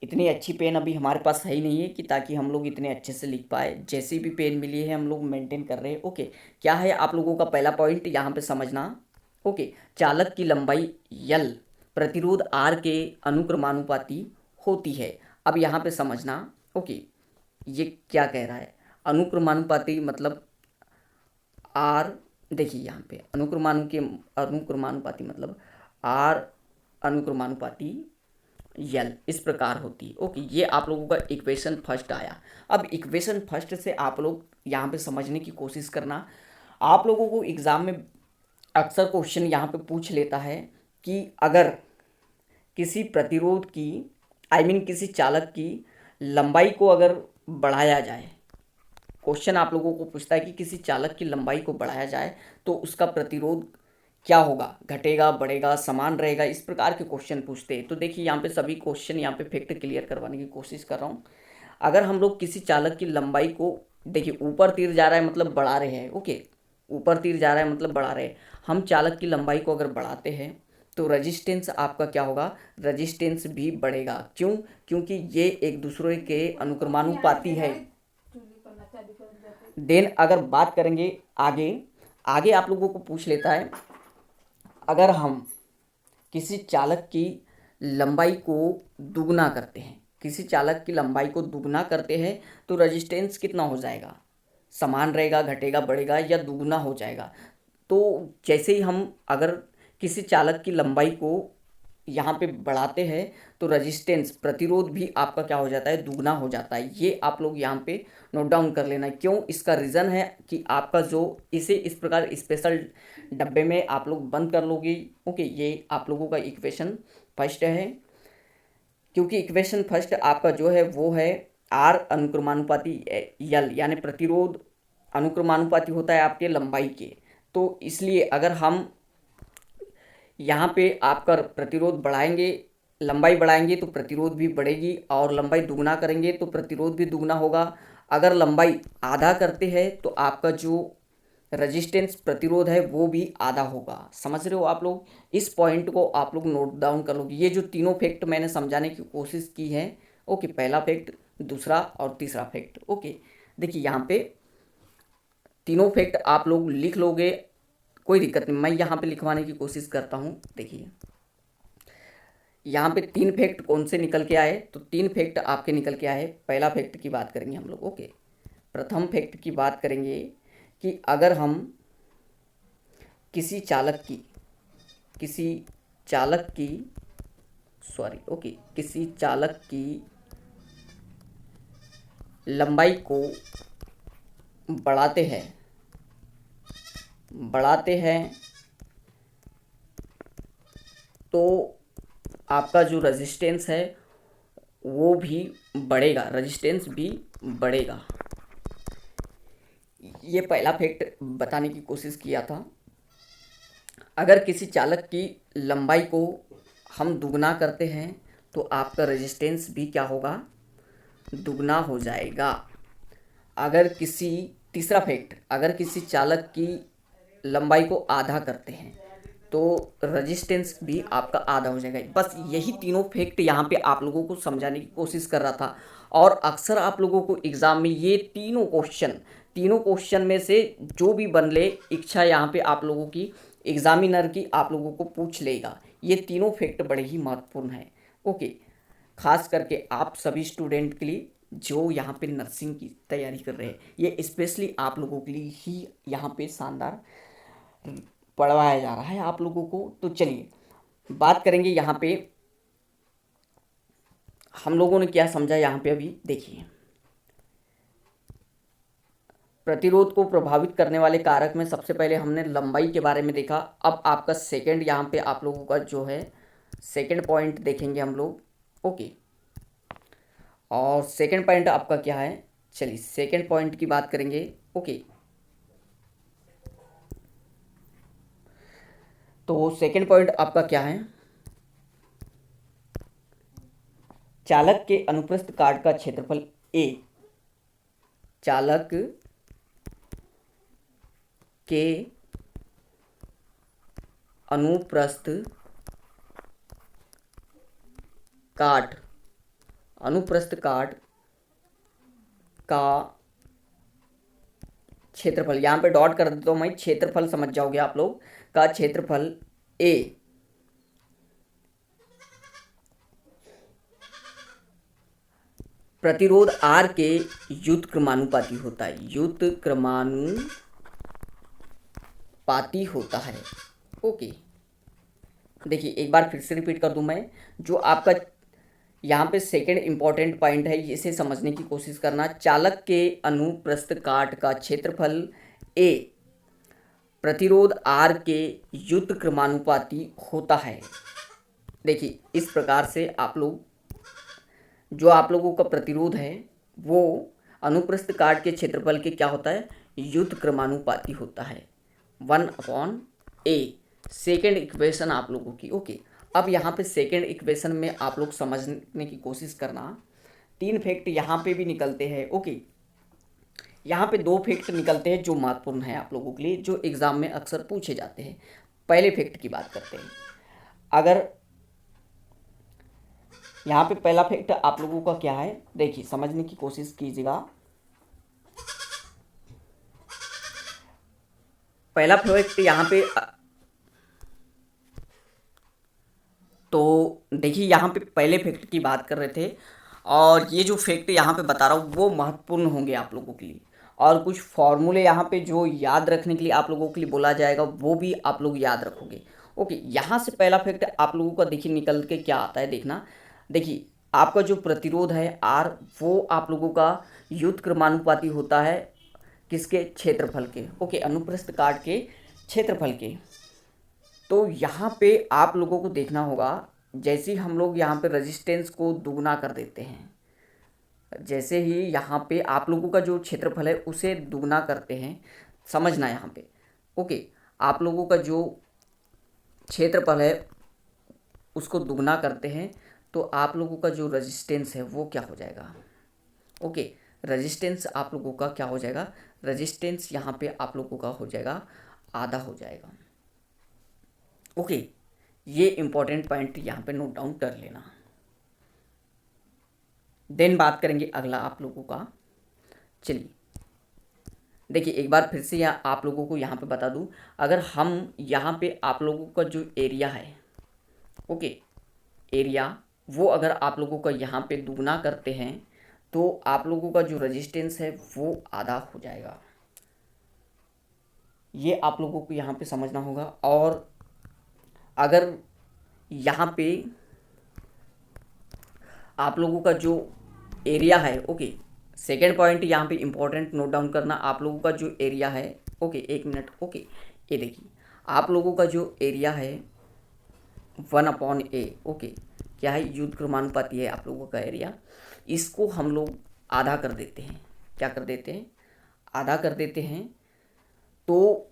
इतनी अच्छी पेन अभी हमारे पास है ही नहीं है कि ताकि हम लोग इतने अच्छे से लिख पाए। जैसी भी पेन मिली है हम लोग मेंटेन कर रहे हैं। ओके, क्या है आप लोगों का पहला पॉइंट यहाँ पे समझना। ओके, चालक की लंबाई यल प्रतिरोध आर के अनुक्रमानुपाती होती है। अब यहाँ पे समझना, ओके, ये क्या कह रहा है? अनुक्रमानुपाती मतलब आर, देखिए यहाँ पे अनुक्रमानुपाती मतलब आर अनुक्रमानुपाती यल इस प्रकार होती है। ओके, ये आप लोगों का इक्वेशन फर्स्ट आया। अब इक्वेशन फर्स्ट से आप लोग यहाँ पे समझने की कोशिश करना। आप लोगों को एग्ज़ाम में अक्सर क्वेश्चन यहाँ पे पूछ लेता है कि अगर किसी प्रतिरोध की किसी चालक की लंबाई को अगर बढ़ाया जाए, क्वेश्चन आप लोगों को पूछता है कि किसी चालक की लंबाई को बढ़ाया जाए तो उसका प्रतिरोध क्या होगा, घटेगा, बढ़ेगा, समान रहेगा, इस प्रकार के क्वेश्चन पूछते हैं। तो देखिए यहाँ पे सभी क्वेश्चन यहाँ पे फैक्ट क्लियर करवाने की कोशिश कर रहा हूँ। अगर हम लोग किसी चालक की लंबाई को, देखिए ऊपर तीर जा रहा है मतलब बढ़ा रहे हैं। ओके, ऊपर तीर जा रहा है मतलब बढ़ा रहे हैं। हम चालक की लंबाई को अगर बढ़ाते हैं तो रजिस्टेंस आपका क्या होगा, रजिस्टेंस भी बढ़ेगा। क्यों? क्योंकि ये एक दूसरे के अनुक्रमानुपाती है। देन अगर बात करेंगे आगे, आगे आप लोगों को पूछ लेता है अगर हम किसी चालक की लंबाई को दुगना करते हैं, किसी चालक की लंबाई को दुगना करते हैं तो रजिस्टेंस कितना हो जाएगा, समान रहेगा, घटेगा, बढ़ेगा या दुगना हो जाएगा। तो जैसे ही हम अगर किसी चालक की लंबाई को यहाँ पे बढ़ाते हैं तो रजिस्टेंस प्रतिरोध भी आपका क्या हो जाता है, दुगना हो जाता है। ये आप लोग यहाँ पे नोट डाउन कर लेना। क्यों? इसका रीज़न है कि आपका जो इसे इस प्रकार स्पेशल डब्बे में आप लोग बंद कर लोगे। ओके, ये आप लोगों का इक्वेशन फर्स्ट है। क्योंकि इक्वेशन फर्स्ट आपका जो है वो है आर अनुक्रमानुपाती यल, यानी प्रतिरोध अनुक्रमानुपाती होता है आपके लंबाई के। तो इसलिए अगर हम यहाँ पे आपका प्रतिरोध बढ़ाएंगे, लंबाई बढ़ाएंगे तो प्रतिरोध भी बढ़ेगी, और लंबाई दुगना करेंगे तो प्रतिरोध भी दुगना होगा। अगर लंबाई आधा करते हैं तो आपका जो रजिस्टेंस प्रतिरोध है वो भी आधा होगा। समझ रहे हो आप लोग? इस पॉइंट को आप लोग नोट डाउन कर लोगे। ये जो तीनों फैक्ट मैंने समझाने की कोशिश की है। ओके, पहला फैक्ट, दूसरा और तीसरा फैक्ट। ओके, देखिए यहाँ पे तीनों फैक्ट आप लोग लिख लोगे, कोई दिक्कत नहीं। मैं यहाँ पे लिखवाने की कोशिश करता हूँ। देखिए यहाँ पे तीन फैक्ट कौन से निकल के आए, तो तीन फैक्ट आपके निकल के आए। पहला फैक्ट की बात करेंगे हम लोग। ओके, प्रथम फैक्ट की बात करेंगे कि अगर हम किसी चालक की लंबाई को बढ़ाते हैं तो आपका जो रेजिस्टेंस है वो भी बढ़ेगा, रजिस्टेंस भी बढ़ेगा। ये पहला फैक्ट बताने की कोशिश किया था। अगर किसी चालक की लंबाई को हम दुगना करते हैं तो आपका रेजिस्टेंस भी क्या होगा, दुगना हो जाएगा। तीसरा फैक्ट, अगर किसी चालक की लंबाई को आधा करते हैं तो रेजिस्टेंस भी आपका आधा हो जाएगा। बस यही तीनों फैक्ट यहाँ पे आप लोगों को समझाने की कोशिश कर रहा था। और अक्सर आप लोगों को एग्ज़ाम में ये तीनों क्वेश्चन में से जो भी बन ले, इच्छा यहाँ पे आप लोगों की एग्जामिनर की आप लोगों को पूछ लेगा। ये तीनों फैक्ट बड़े ही महत्वपूर्ण हैं। ओके, खास करके आप सभी स्टूडेंट के लिए जो यहाँ पे नर्सिंग की तैयारी कर रहे हैं, ये स्पेशली आप लोगों के लिए ही यहाँ पे शानदार पढ़वाया जा रहा है आप लोगों को। तो चलिए बात करेंगे यहाँ पे हम लोगों ने क्या समझा। यहाँ पे अभी देखिए, प्रतिरोध को प्रभावित करने वाले कारक में सबसे पहले हमने लंबाई के बारे में देखा। अब आपका सेकंड यहाँ पे आप लोगों का जो है सेकंड पॉइंट देखेंगे हम लोग। ओके, और सेकंड पॉइंट आपका क्या है, चलिए सेकंड पॉइंट की बात करेंगे। ओके, तो सेकंड पॉइंट आपका क्या है, चालक के अनुप्रस्थ काट का क्षेत्रफल ए, चालक के अनुप्रस्थ काट का क्षेत्रफल, यहाँ पे डॉट कर देता हूँ मैं, क्षेत्रफल समझ जाओगे आप लोग, का क्षेत्रफल ए प्रतिरोध आर के व्युत्क्रमानुपाती होता है, व्युत्क्रमानुपाती होता है। ओके, देखिए एक बार फिर से रिपीट कर दूं मैं, जो आपका यहाँ पे सेकंड इम्पॉर्टेंट पॉइंट है, इसे समझने की कोशिश करना। चालक के अनुप्रस्थ काट का क्षेत्रफल ए प्रतिरोध आर के युद्ध क्रमानुपाती होता है। देखिए इस प्रकार से आप लोग, जो आप लोगों का प्रतिरोध है वो अनुप्रस्थ काट के क्षेत्रफल के क्या होता है, युद्ध क्रमानुपाती होता है, 1/a। सेकेंड इक्वेशन आप लोगों की। ओके, अब यहाँ पे सेकेंड इक्वेशन में आप लोग समझने की कोशिश करना। 3 फैक्ट यहाँ पे भी निकलते हैं। ओके, यहाँ पे 2 फैक्ट निकलते हैं जो महत्वपूर्ण है आप लोगों के लिए, जो एग्ज़ाम में अक्सर पूछे जाते हैं। पहले फैक्ट की बात करते हैं। अगर यहाँ पे पहला फैक्ट आप लोगों का क्या है, देखिए समझने की कोशिश कीजिएगा। पहला फैक्ट यहाँ पे, तो देखिए यहाँ पे पहले फैक्ट की बात कर रहे थे, और ये जो फैक्ट यहाँ पे बता रहा हूँ वो महत्वपूर्ण होंगे आप लोगों के लिए, और कुछ फॉर्मूले यहाँ पे जो याद रखने के लिए आप लोगों के लिए बोला जाएगा वो भी आप लोग याद रखोगे। ओके, यहाँ से पहला फैक्ट आप लोगों का देखिए निकल के क्या आता है, देखना। देखिए आपका जो प्रतिरोध है आर, वो आप लोगों का युद्ध क्रमानुपाती होता है किसके, क्षेत्रफल के। ओके, अनुप्रस्थ काट के क्षेत्रफल के। तो यहाँ पे आप लोगों को देखना होगा, जैसे ही हम लोग यहाँ पे रेजिस्टेंस को दुगना कर देते हैं, जैसे ही यहाँ पे आप लोगों का जो क्षेत्रफल है उसे दुगना करते हैं, समझना यहाँ पे। ओके, आप लोगों का जो क्षेत्रफल है उसको दुगना करते हैं तो आप लोगों का जो रेजिस्टेंस है वो क्या हो जाएगा। ओके, रेजिस्टेंस आप लोगों का क्या हो जाएगा, रेजिस्टेंस यहाँ पे आप लोगों का हो जाएगा आधा हो जाएगा। ओके, ये इंपॉर्टेंट पॉइंट यहाँ पे नोट डाउन कर लेना। देन बात करेंगे अगला आप लोगों का। चलिए देखिए एक बार फिर से यहाँ आप लोगों को यहाँ पे बता दूँ, अगर हम यहाँ पे आप लोगों का जो एरिया है, ओके, एरिया वो अगर आप लोगों का यहाँ पे दुगना करते हैं तो आप लोगों का जो रेजिस्टेंस है वो आधा हो जाएगा। ये आप लोगों को यहाँ पे समझना होगा। और अगर यहाँ पे आप लोगों का जो एरिया है, ओके, सेकेंड पॉइंट यहाँ पे इंपॉर्टेंट नोट डाउन करना, आप लोगों का जो एरिया है, ओके, 1 मिनट। ओके, ये देखिए आप लोगों का जो एरिया है 1/a, ओके, क्या है, युद्ध क्रमानुपाती है आप लोगों का एरिया। इसको हम लोग आधा कर देते हैं, क्या कर देते हैं, आधा कर देते हैं, तो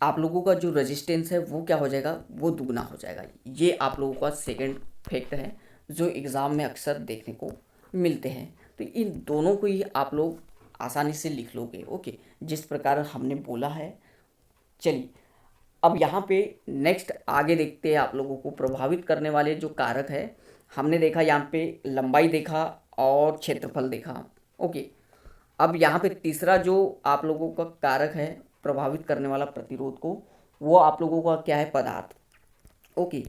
आप लोगों का जो रेजिस्टेंस है वो क्या हो जाएगा, वो दुगना हो जाएगा। ये आप लोगों का सेकंड फैक्ट है जो एग्ज़ाम में अक्सर देखने को मिलते हैं। तो इन दोनों को ही आप लोग आसानी से लिख लोगे। ओके, जिस प्रकार हमने बोला है। चलिए अब यहाँ पे नेक्स्ट आगे देखते हैं, आप लोगों को प्रभावित करने वाले जो कारक है। हमने देखा यहाँ पे लंबाई देखा और क्षेत्रफल देखा। ओके, अब यहाँ पे तीसरा जो आप लोगों का कारक है प्रभावित करने वाला प्रतिरोध को, वो आप लोगों का क्या है, पदार्थ। ओके,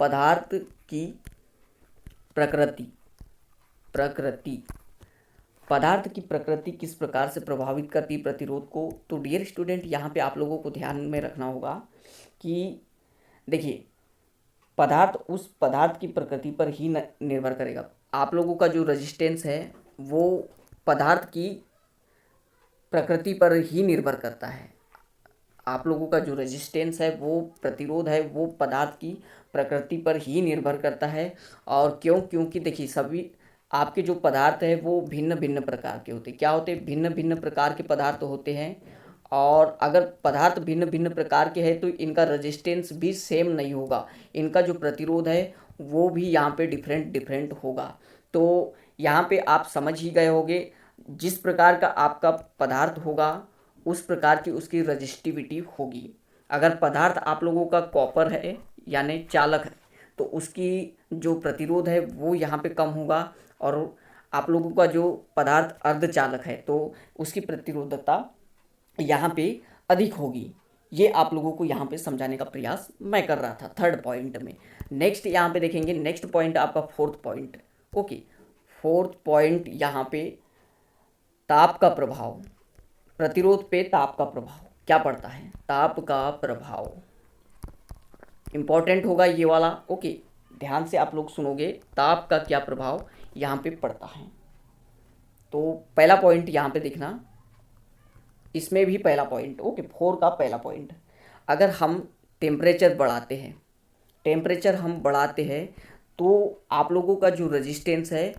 पदार्थ की प्रकृति, प्रकृति पदार्थ की प्रकृति किस प्रकार से प्रभावित करती है प्रतिरोध को। तो डियर स्टूडेंट यहाँ पे आप लोगों को ध्यान में रखना होगा कि देखिए पदार्थ उस पदार्थ की प्रकृति पर ही निर्भर करेगा। आप लोगों का जो रेजिस्टेंस है वो पदार्थ की प्रकृति पर ही निर्भर करता है। आप लोगों का जो रेजिस्टेंस है, वो प्रतिरोध है, वो पदार्थ की प्रकृति पर ही निर्भर करता है। और क्यों, क्योंकि देखिए सभी आपके जो पदार्थ है वो भिन्न भिन्न प्रकार के होते हैं। क्या होते हैं, भिन्न भिन्न प्रकार के पदार्थ होते हैं। और अगर पदार्थ भिन्न भिन्न प्रकार के हैं तो इनका रेजिस्टेंस भी सेम नहीं होगा, इनका जो प्रतिरोध है वो भी यहाँ पे डिफरेंट डिफरेंट होगा। तो यहाँ पे आप समझ ही गए होंगे, जिस प्रकार का आपका पदार्थ होगा उस प्रकार की उसकी रजिस्टिविटी होगी। अगर पदार्थ आप लोगों का कॉपर है यानी चालक है तो उसकी जो प्रतिरोध है वो यहाँ पे कम होगा, और आप लोगों का जो पदार्थ अर्धचालक है तो उसकी प्रतिरोधकता यहाँ पे अधिक होगी। ये आप लोगों को यहाँ पे समझाने का प्रयास मैं कर रहा था थर्ड पॉइंट में। नेक्स्ट यहाँ पे देखेंगे, नेक्स्ट पॉइंट आपका fourth point. Okay, fourth point यहाँ पे ताप का प्रभाव, प्रतिरोध पे ताप का प्रभाव क्या पड़ता है, ताप का प्रभाव इंपॉर्टेंट होगा ये वाला। ओके, ध्यान से आप लोग सुनोगे ताप का क्या प्रभाव यहाँ पे पड़ता है। तो पहला पॉइंट यहाँ पे देखना, इसमें भी पहला पॉइंट, ओके 4 का पहला पॉइंट, अगर हम टेम्परेचर बढ़ाते हैं, टेम्परेचर हम बढ़ाते हैं तो आप लोगों का जो रेजिस्टेंस है,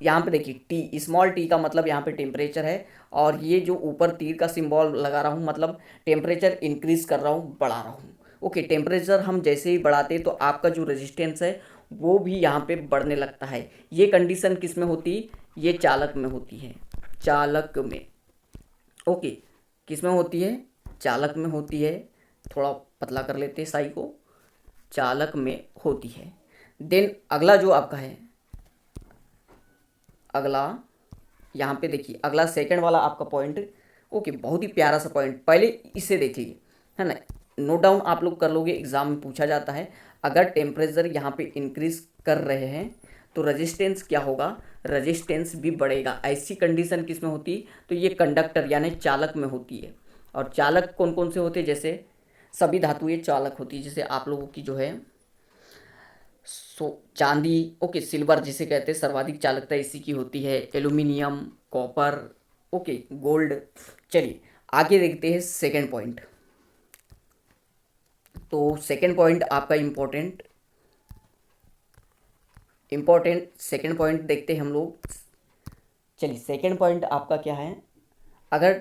यहाँ पे देखिए टी, स्मॉल टी का मतलब यहाँ पे टेम्परेचर है, और ये जो ऊपर तीर का सिंबल लगा रहा हूँ मतलब टेम्परेचर इंक्रीज कर रहा हूँ, बढ़ा रहा हूँ। ओके, टेम्परेचर हम जैसे ही बढ़ाते हैं तो आपका जो रेजिस्टेंस है वो भी यहाँ पे बढ़ने लगता है। ये कंडीशन किस में होती, ये चालक में होती है, चालक में। ओके, किस में होती है, चालक में होती है। थोड़ा पतला कर लेते हैं साई को, चालक में होती है। देन अगला जो आपका है, अगला यहाँ पे देखिए, अगला सेकंड वाला आपका पॉइंट, ओके बहुत ही प्यारा सा पॉइंट, पहले इसे देख लीजिए, है ना, नोट डाउन आप लोग कर लोगे, एग्जाम में पूछा जाता है। अगर टेम्परेचर यहाँ पे इंक्रीज कर रहे हैं तो रेजिस्टेंस क्या होगा, रेजिस्टेंस भी बढ़ेगा। ऐसी कंडीशन किस में होती, तो ये कंडक्टर यानी चालक में होती है। और चालक कौन कौन से होते हैं, जैसे सभी धातुएं चालक होती है, जैसे आप लोगों की जो है चांदी, ओके सिल्वर जिसे कहते हैं, सर्वाधिक चालकता इसी की होती है, एल्यूमिनियम, कॉपर, ओके गोल्ड। चलिए आगे देखते हैं सेकंड पॉइंट। तो सेकंड पॉइंट आपका इम्पोर्टेंट सेकंड पॉइंट देखते हैं हम लोग। चलिए सेकंड पॉइंट आपका क्या है, अगर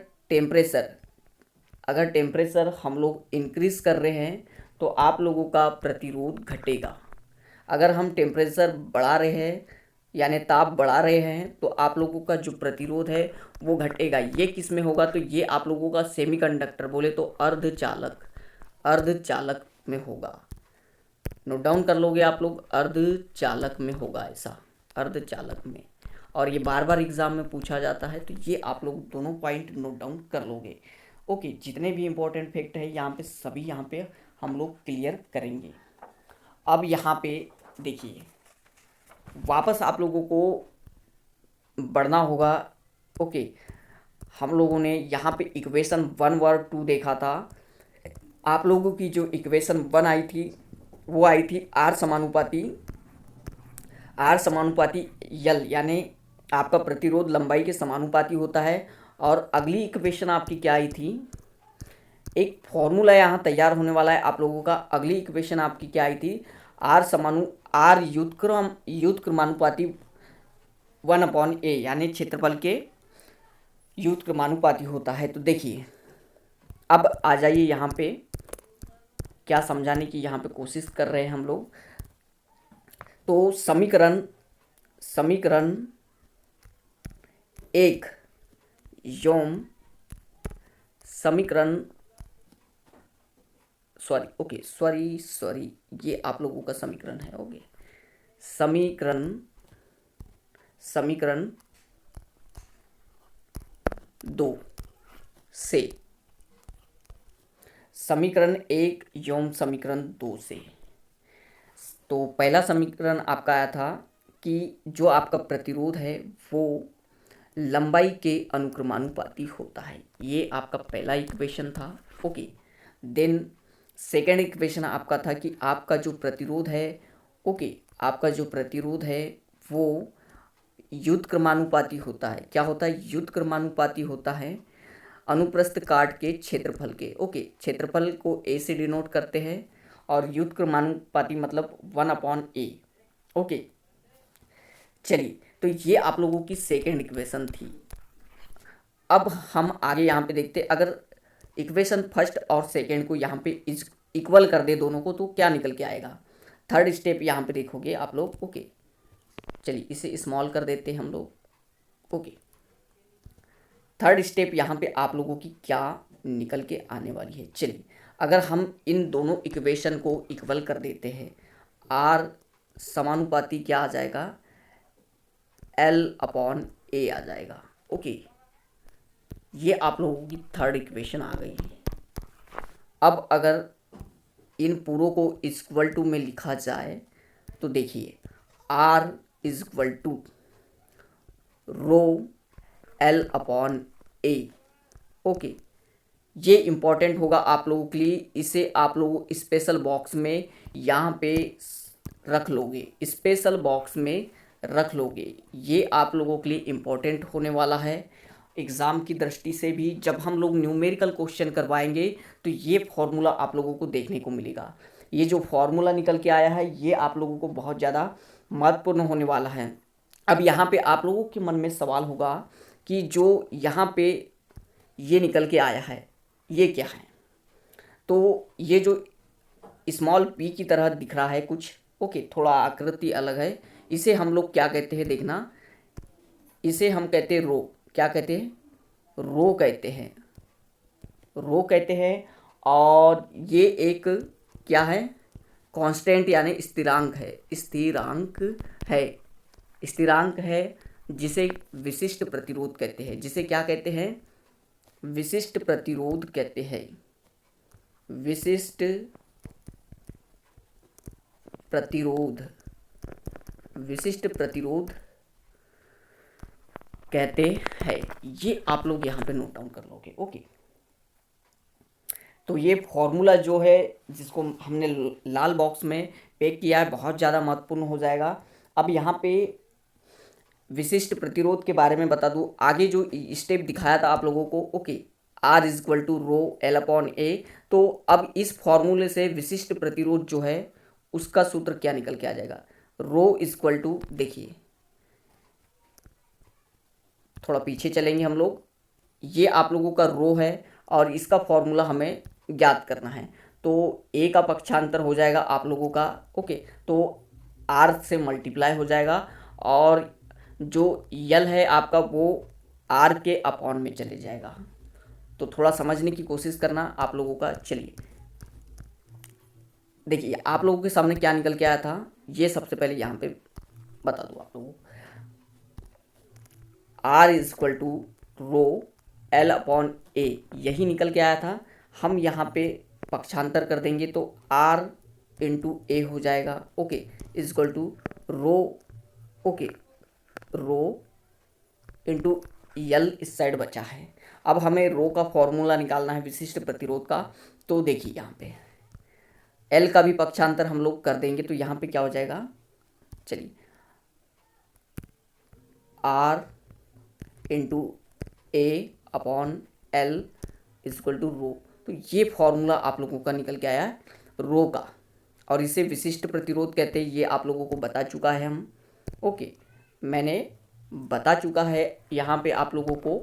टेम्परेचर हम लोग इंक्रीज कर रहे हैं तो आप लोगों का प्रतिरोध घटेगा। अगर हम टेम्परेचर बढ़ा रहे हैं यानी ताप बढ़ा रहे हैं तो आप लोगों का जो प्रतिरोध है वो घटेगा। ये किस में होगा, तो ये आप लोगों का सेमीकंडक्टर बोले तो अर्धचालक में होगा। नोट डाउन कर लोगे आप लोग, अर्धचालक में होगा, ऐसा अर्धचालक में। और ये बार बार एग्जाम में पूछा जाता है, तो ये आप लोग दोनों पॉइंट नोट डाउन कर लोगे। ओके, जितने भी इंपॉर्टेंट फैक्ट है यहाँ पे सभी यहाँ पे हम लोग क्लियर करेंगे। अब यहाँ पे देखिए, वापस आप लोगों को बढ़ना होगा। ओके, हम लोगों ने यहाँ पे इक्वेशन 1 और 2 देखा था। आप लोगों की जो इक्वेशन 1 आई थी वो आई थी आर समानुपाती यल, यानी आपका प्रतिरोध लंबाई के समानुपाती होता है। और अगली इक्वेशन आपकी क्या आई थी, एक फॉर्मूला यहाँ तैयार होने वाला है आप लोगों का। अगली इक्वेशन आपकी क्या आई थी, आर युद्धक्रमानुपाती 1/a, यानी क्षेत्रफल के युद्धक्रमानुपाती होता है। तो देखिए अब आ जाइए यहाँ पे, क्या समझाने की यहाँ पे कोशिश कर रहे हैं हम लोग। तो समीकरण एक योम समीकरण सॉरी ये आप लोगों का समीकरण है। ओके, समीकरण 2 से, समीकरण 1 योम समीकरण 2 से। तो पहला समीकरण आपका आया था कि जो आपका प्रतिरोध है वो लंबाई के अनुक्रमानुपाती होता है। ये आपका पहला इक्वेशन था। ओके, देन सेकेंड इक्वेशन आपका था कि आपका जो प्रतिरोध है, ओके आपका जो प्रतिरोध है वो युद्ध क्रमानुपाती होता है। क्या होता है, युद्ध क्रमानुपाती होता है अनुप्रस्थ काट के क्षेत्रफल के। ओके, क्षेत्रफल को ए से डिनोट करते हैं और युद्ध क्रमानुपाती मतलब 1/a। ओके, चलिए तो ये आप लोगों की सेकेंड इक्वेशन थी। अब हम आगे यहाँ पे देखते, अगर इक्वेशन फर्स्ट और सेकेंड को यहाँ पे इक्वल कर दे दोनों को तो क्या निकल के आएगा। थर्ड स्टेप यहाँ पे देखोगे आप लोग। ओके, चलिए इसे स्मॉल कर देते हैं हम लोग। ओके, थर्ड स्टेप यहाँ पे आप लोगों की क्या निकल के आने वाली है। चलिए अगर हम इन दोनों इक्वेशन को इक्वल कर देते हैं, आर समानुपाती क्या आ जाएगा, L/a आ जाएगा। ओके, ये आप लोगों की थर्ड इक्वेशन आ गई है। अब अगर इन पूरों को इक्वल टू में लिखा जाए तो देखिए R = रो L/a। ओके, ये इम्पॉर्टेंट होगा आप लोगों के लिए। इसे आप लोग स्पेशल बॉक्स में यहाँ पे रख लोगे, स्पेशल बॉक्स में रख लोगे। ये आप लोगों के लिए इम्पोर्टेंट होने वाला है एग्ज़ाम की दृष्टि से भी। जब हम लोग न्यूमेरिकल क्वेश्चन करवाएंगे तो ये फॉर्मूला आप लोगों को देखने को मिलेगा। ये जो फॉर्मूला निकल के आया है ये आप लोगों को बहुत ज़्यादा महत्वपूर्ण होने वाला है। अब यहाँ पे आप लोगों के मन में सवाल होगा कि जो यहाँ पे ये निकल के आया है ये क्या है। तो ये जो स्मॉल पी की तरह दिख रहा है कुछ, ओके, थोड़ा आकृति अलग है, इसे हम लोग क्या कहते हैं देखना, इसे हम कहते हैं रो। क्या कहते हैं? रो कहते हैं, रो कहते हैं। और ये एक क्या है? कांस्टेंट यानी स्थिरांक है, स्थिरांक है, स्थिरांक है, जिसे विशिष्ट प्रतिरोध कहते हैं। जिसे क्या कहते हैं? विशिष्ट प्रतिरोध कहते हैं, विशिष्ट प्रतिरोध, विशिष्ट प्रतिरोध कहते हैं। ये आप लोग यहाँ पे नोट डाउन कर लोगे, ओके। तो ये फॉर्मूला जो है जिसको हमने लाल बॉक्स में पैक किया है बहुत ज़्यादा महत्वपूर्ण हो जाएगा। अब यहाँ पे विशिष्ट प्रतिरोध के बारे में बता दूँ, आगे जो स्टेप दिखाया था आप लोगों को, okay, R equal to rho L upon A. तो अब इस फॉर्मूले से विशिष्ट प्रतिरोध जो है उसका सूत्र क्या निकल के आ जाएगा? रो इक्वल टू, देखिए थोड़ा पीछे चलेंगे हम लोग, ये आप लोगों का रो है और इसका फॉर्मूला हमें ज्ञात करना है। तो ए का पक्षांतर हो जाएगा आप लोगों का, ओके, तो आर से मल्टीप्लाई हो जाएगा और जो यल है आपका वो आर के अपॉन में चले जाएगा। तो थोड़ा समझने की कोशिश करना आप लोगों का। चलिए देखिए आप लोगों के सामने क्या निकल के आया था, ये सबसे पहले यहाँ पे बता दूँ आप लोगों को। R equal to rho L upon A, यही निकल के आया था। हम यहाँ पे पक्षांतर कर देंगे तो R इंटू ए हो जाएगा, okay, equal to rho, okay, rho into L इस साइड बचा है। अब हमें रो का फॉर्मूला निकालना है विशिष्ट प्रतिरोध का। तो देखिए यहाँ पे एल का भी पक्षांतर हम लोग कर देंगे तो यहाँ पे क्या हो जाएगा, चलिए, R into A upon L equal to rho. तो ये फॉर्मूला आप लोगों का निकल के आया है रो का, और इसे विशिष्ट प्रतिरोध कहते हैं। ये आप लोगों को बता चुका है हम, ओके, मैंने बता चुका है यहाँ पे आप लोगों को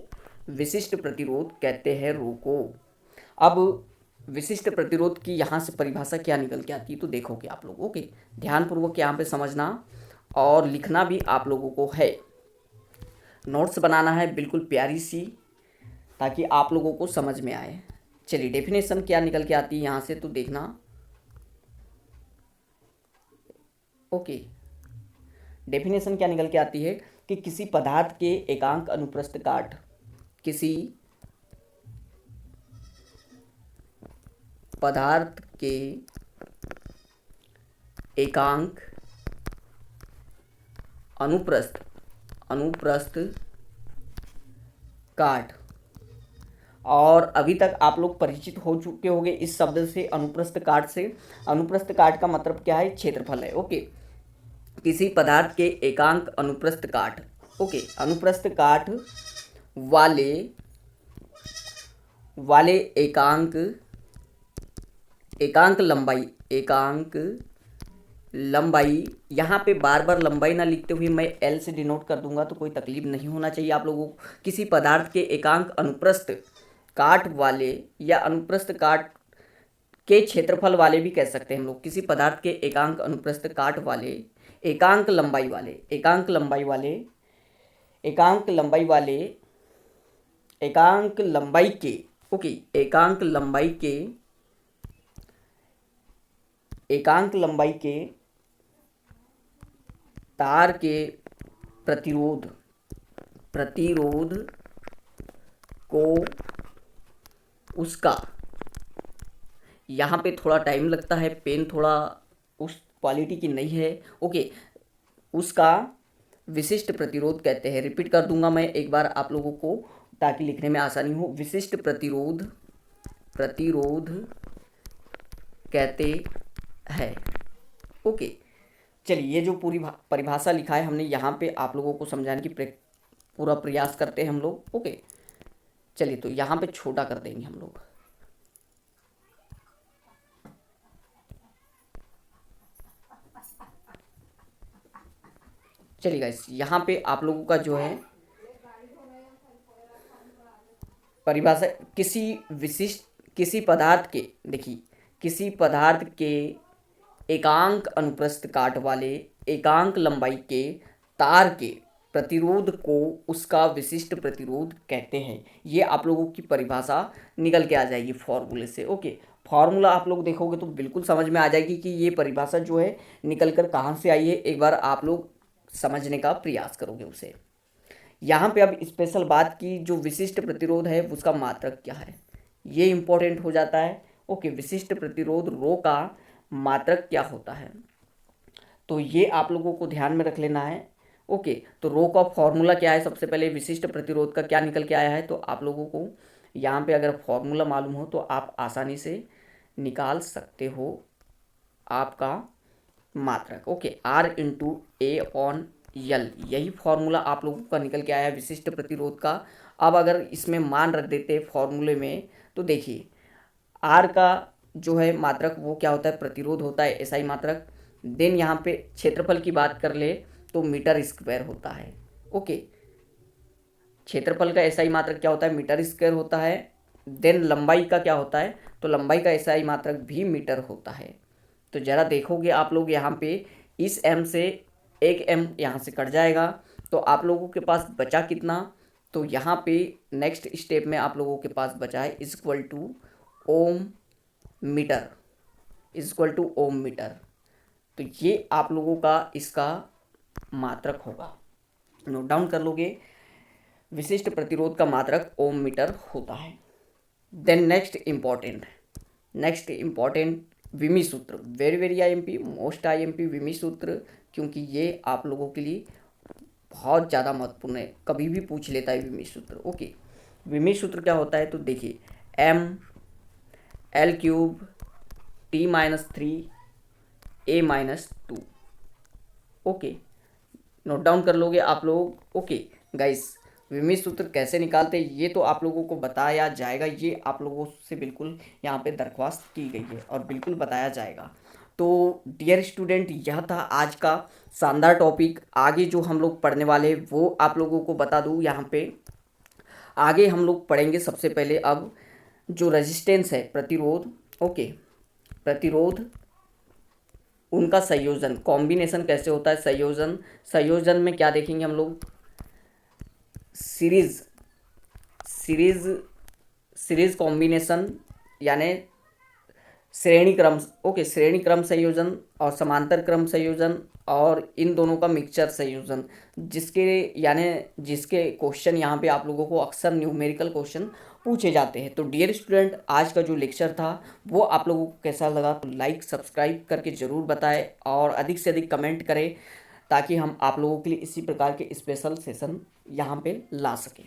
विशिष्ट प्रतिरोध कहते हैं रो को। अब विशिष्ट प्रतिरोध की यहाँ से परिभाषा क्या निकल के आती है तो देखोगे आप लोग, ओके, ध्यानपूर्वक यहाँ पे समझना और लिखना भी आप लोगों को है। नोट्स बनाना है बिल्कुल प्यारी सी, ताकि आप लोगों को समझ में आए। चलिए डेफिनेशन क्या निकल के आती है यहाँ से तो देखना, ओके, डेफिनेशन क्या निकल के आती है कि किसी पदार्थ के एकांक अनुप्रस्थ काट, किसी पदार्थ के एकांक अनुप्रस्थ काट। और अभी तक आप लोग परिचित हो चुके होंगे इस शब्द से, अनुप्रस्थ काट से। अनुप्रस्थ काट का मतलब क्या है? क्षेत्रफल है, ओके। किसी पदार्थ के एकांक अनुप्रस्थ काट, ओके, अनुप्रस्थ काट वाले एकांक लंबाई, यहाँ पे बार बार लंबाई ना लिखते हुए मैं एल से डिनोट कर दूंगा तो कोई तकलीफ नहीं होना चाहिए आप लोगों को। किसी पदार्थ के एकांक अनुप्रस्थ काट वाले या अनुप्रस्थ काट के क्षेत्रफल वाले भी कह सकते हैं हम लोग। किसी पदार्थ के एकांक अनुप्रस्थ काट वाले, एकांक लंबाई के, ओके, एकांक लंबाई के तार के प्रतिरोध को उसका, यहाँ पे थोड़ा टाइम लगता है, पेन थोड़ा उस क्वालिटी की नहीं है, ओके, उसका विशिष्ट प्रतिरोध कहते हैं। रिपीट कर दूंगा मैं एक बार आप लोगों को ताकि लिखने में आसानी हो। विशिष्ट प्रतिरोध कहते हैं, ओके। चलिए ये जो पूरी परिभाषा लिखा है हमने यहाँ पे आप लोगों को समझाने की पूरा प्रयास करते हैं हम लोग। ओके, चलिए तो यहाँ पे छोटा कर देंगे हम लोग। चलिए गाइस, यहाँ पे आप लोगों का जो है परिभाषा किसी पदार्थ के, देखिए किसी पदार्थ के एकांक अनुप्रस्थ काट वाले एकांक लंबाई के तार के प्रतिरोध को उसका विशिष्ट प्रतिरोध कहते हैं। ये आप लोगों की परिभाषा निकल के आ जाएगी फॉर्मूले से। ओके, फॉर्मूला आप लोग देखोगे तो बिल्कुल समझ में आ जाएगी कि ये परिभाषा जो है निकल कर कहाँ से आई है। एक बार आप लोग समझने का प्रयास करोगे उसे। यहाँ पे अब स्पेशल बात की, जो विशिष्ट प्रतिरोध है उसका मात्रक क्या है, ये इंपॉर्टेंट हो जाता है। ओके, विशिष्ट प्रतिरोध रो का मात्रक क्या होता है, तो ये आप लोगों को ध्यान में रख लेना है। ओके, तो रो का फॉर्मूला क्या है, सबसे पहले विशिष्ट प्रतिरोध का क्या निकल के आया है, तो आप लोगों को यहाँ पे अगर फॉर्मूला मालूम हो तो आप आसानी से निकाल सकते हो आपका मात्रक। ओके, R × A/L, यही फॉर्मूला आप लोगों का निकल के आया है विशिष्ट प्रतिरोध का। अब अगर इसमें मान रख देते फॉर्मूले में, तो देखिए R का जो है मात्रक वो क्या होता है, प्रतिरोध होता है, SI मात्रक। देन यहाँ पे क्षेत्रफल की बात कर ले तो मीटर स्क्वायर होता है। ओके, क्षेत्रफल का SI मात्रक क्या होता है, मीटर स्क्वायर होता है। देन लंबाई का क्या होता है, तो लंबाई का SI मात्रक भी मीटर होता है। तो ज़रा देखोगे आप लोग यहाँ पे इस m से एक m यहाँ से कट जाएगा, तो आप लोगों के पास बचा कितना, तो यहाँ पे नेक्स्ट स्टेप में आप लोगों के पास बचा है equal to ohm metre, equal to ohm metre. तो ये आप लोगों का इसका मात्रक होगा, नोट डाउन कर लोगे। विशिष्ट प्रतिरोध का मात्रक ओम मीटर होता है। देन नेक्स्ट इम्पॉर्टेंट विमी सूत्र, very very IMP, most IMP विमी सूत्र, क्योंकि ये आप लोगों के लिए बहुत ज़्यादा महत्वपूर्ण है, कभी भी पूछ लेता है विमी सूत्र। ओके, विमी सूत्र क्या होता है, तो देखिए mL³ T-3 A-2। Okay, note down कर लोगे आप लोग। ओके गाइस, विमी सूत्र कैसे निकालते हैं ये तो आप लोगों को बताया जाएगा, ये आप लोगों से बिल्कुल यहाँ पे दरख्वास्त की गई है और बिल्कुल बताया जाएगा। तो डियर स्टूडेंट, यह था आज का शानदार टॉपिक। आगे जो हम लोग पढ़ने वाले वो आप लोगों को बता दूँ, यहाँ पे आगे हम लोग पढ़ेंगे सबसे पहले अब जो रेजिस्टेंस है, प्रतिरोध। ओके, प्रतिरोध, उनका संयोजन, कॉम्बिनेशन कैसे होता है, संयोजन में क्या देखेंगे हम लोग, सीरीज कॉम्बिनेशन, यानी श्रेणी क्रम। ओके, श्रेणी क्रम संयोजन और समांतर क्रम संयोजन, और इन दोनों का मिक्सचर संयोजन, जिसके क्वेश्चन यहाँ पे आप लोगों को अक्सर न्यूमेरिकल क्वेश्चन पूछे जाते हैं। तो डियर स्टूडेंट, आज का जो लेक्चर था वो आप लोगों को कैसा लगा, तो लाइक सब्सक्राइब करके ज़रूर बताएं और अधिक से अधिक कमेंट करें, ताकि हम आप लोगों के लिए इसी प्रकार के स्पेशल सेशन यहाँ पे ला सकें।